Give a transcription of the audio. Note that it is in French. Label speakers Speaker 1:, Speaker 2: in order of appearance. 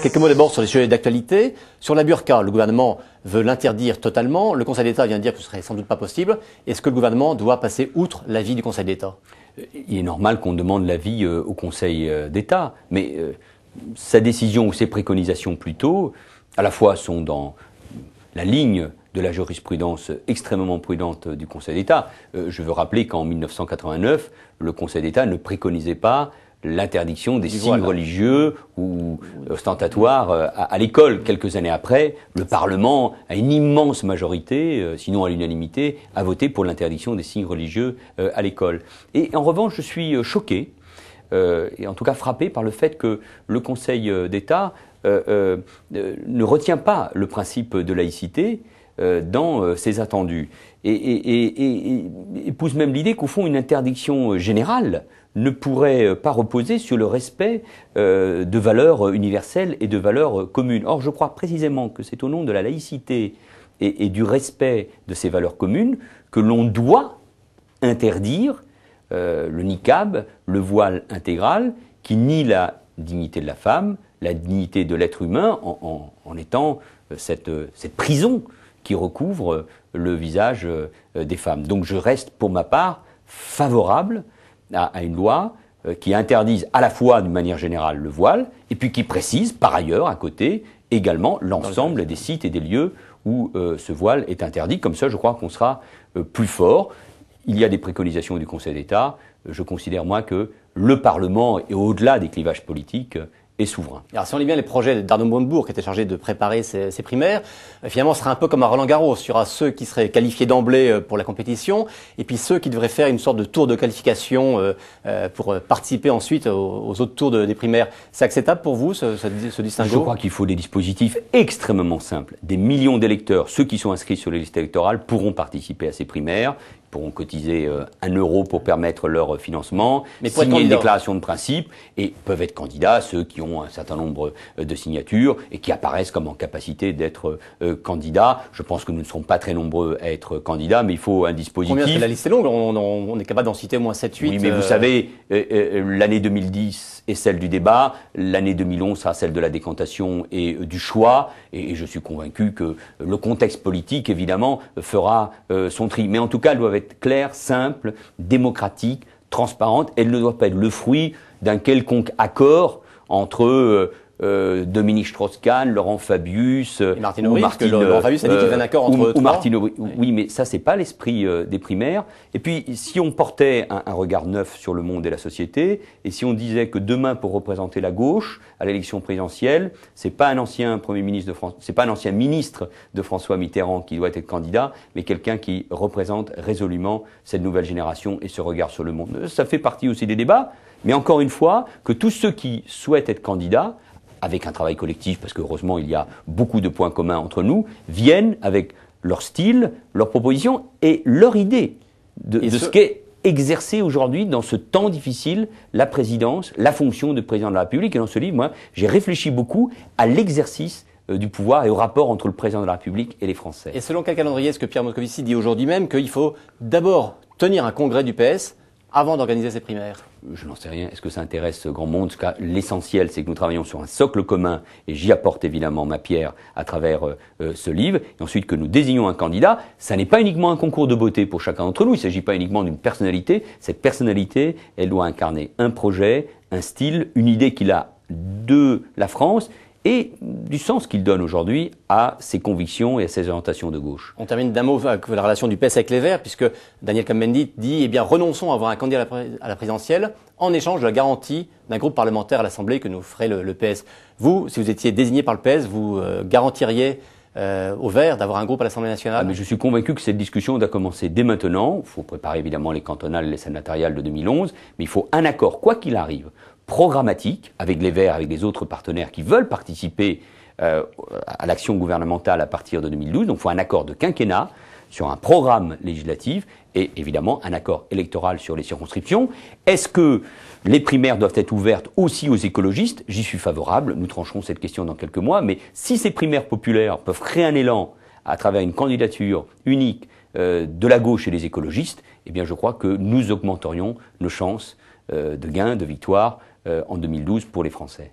Speaker 1: Quelques mots d'abord sur les sujets d'actualité. Sur la burqa, le gouvernement veut l'interdire totalement. Le Conseil d'État vient de dire que ce serait sans doute pas possible. Est-ce que le gouvernement doit passer outre l'avis du Conseil d'État?
Speaker 2: Il est normal qu'on demande l'avis au Conseil d'État, mais sa décision ou ses préconisations plutôt, à la fois sont dans la ligne de la jurisprudence extrêmement prudente du Conseil d'État. Je veux rappeler qu'en 1989, le Conseil d'État ne préconisait pas l'interdiction des signes religieux ou ostentatoires à l'école. Quelques années après, le Parlement, à une immense majorité, sinon à l'unanimité, a voté pour l'interdiction des signes religieux à l'école. Et en revanche, je suis choqué, et en tout cas frappé par le fait que le Conseil d'État ne retient pas le principe de laïcité dans ses attendus et épouse même l'idée qu'au fond une interdiction générale ne pourrait pas reposer sur le respect de valeurs universelles et de valeurs communes. Or, je crois précisément que c'est au nom de la laïcité et du respect de ces valeurs communes que l'on doit interdire le niqab, le voile intégral, qui nie la dignité de la femme, la dignité de l'être humain, en étant cette prison qui recouvre le visage des femmes. Donc je reste pour ma part favorable à une loi qui interdise à la fois d'une manière générale le voile et puis qui précise par ailleurs à côté également l'ensemble des sites et des lieux où ce voile est interdit. Comme ça je crois qu'on sera plus fort. Il y a des préconisations du Conseil d'État. Je considère moi que le Parlement est au-delà des clivages politiques et souverain.
Speaker 1: Alors si on lit bien les projets d'Arnaud Montebourg qui était chargé de préparer ces primaires, finalement ce sera un peu comme à Roland-Garros. Il y aura ceux qui seraient qualifiés d'emblée pour la compétition et puis ceux qui devraient faire une sorte de tour de qualification pour participer ensuite aux autres tours des primaires. C'est acceptable pour vous ce distinguo?
Speaker 2: Je crois qu'il faut des dispositifs extrêmement simples. Des millions d'électeurs, ceux qui sont inscrits sur les listes électorales, pourront participer à ces primaires. Pourront cotiser 1 euro pour permettre leur financement, signer une déclaration de principe et peuvent être candidats ceux qui ont un certain nombre de signatures et qui apparaissent comme en capacité d'être candidats. Je pense que nous ne serons pas très nombreux à être candidats, mais il faut un dispositif.
Speaker 1: Combien? Parce que la liste est longue, on est capable d'en citer au moins 7-8.
Speaker 2: Oui, mais vous savez, l'année 2010 est celle du débat, l'année 2011 sera celle de la décantation et du choix, et je suis convaincu que le contexte politique, évidemment, fera son tri. Mais en tout cas, elles doivent être claires, simples, démocratiques, transparentes. Elles ne doivent pas être le fruit d'un quelconque accord entre Dominique Strauss-Kahn, Laurent Fabius
Speaker 1: et Martine Aubry, parce que Laurent Fabius a dit qu'il y avait un accord entre
Speaker 2: ou Martine Aubry. Oui, mais ça, c'est pas l'esprit des primaires. Et puis, si on portait un regard neuf sur le monde et la société, et si on disait que demain, pour représenter la gauche à l'élection présidentielle, c'est pas un ancien Premier ministre de France, c'est pas un ancien ministre de François Mitterrand qui doit être candidat, mais quelqu'un qui représente résolument cette nouvelle génération et ce regard sur le monde. Ça fait partie aussi des débats, mais encore une fois, que tous ceux qui souhaitent être candidats, avec un travail collectif, parce qu'heureusement il y a beaucoup de points communs entre nous, viennent avec leur style, leurs propositions et leur idée de ce qu'est exercer aujourd'hui dans ce temps difficile la présidence, la fonction de président de la République. Et dans ce livre, moi, j'ai réfléchi beaucoup à l'exercice du pouvoir et au rapport entre le président de la République et les Français.
Speaker 1: Et selon quel calendrier est-ce que Pierre Moscovici dit aujourd'hui même qu'il faut d'abord tenir un congrès du PS avant d'organiser ces primaires?
Speaker 2: Je n'en sais rien. Est-ce que ça intéresse grand monde? En tout cas, l'essentiel, c'est que nous travaillons sur un socle commun, et j'y apporte évidemment ma pierre à travers ce livre, et ensuite que nous désignons un candidat. Ça n'est pas uniquement un concours de beauté pour chacun d'entre nous, il ne s'agit pas uniquement d'une personnalité. Cette personnalité, elle doit incarner un projet, un style, une idée qu'il a de la France, et du sens qu'il donne aujourd'hui à ses convictions et à ses orientations de gauche.
Speaker 1: On termine d'un mot avec la relation du PS avec les Verts, puisque Daniel Cohn-Bendit dit, eh bien, renonçons à avoir un candidat à la présidentielle en échange de la garantie d'un groupe parlementaire à l'Assemblée que nous ferait le PS. Vous, si vous étiez désigné par le PS, vous garantiriez aux Verts d'avoir un groupe à l'Assemblée nationale?
Speaker 2: Mais je suis convaincu que cette discussion doit commencer dès maintenant. Il faut préparer évidemment les cantonales et les sénatoriales de 2011, mais il faut un accord, quoi qu'il arrive, programmatique, avec les Verts, avec les autres partenaires qui veulent participer à l'action gouvernementale à partir de 2012. Donc il faut un accord de quinquennat sur un programme législatif et évidemment un accord électoral sur les circonscriptions. Est-ce que les primaires doivent être ouvertes aussi aux écologistes? J'y suis favorable, nous trancherons cette question dans quelques mois, mais si ces primaires populaires peuvent créer un élan à travers une candidature unique de la gauche et des écologistes, eh bien je crois que nous augmenterions nos chances de gain, de victoire en 2012 pour les Français.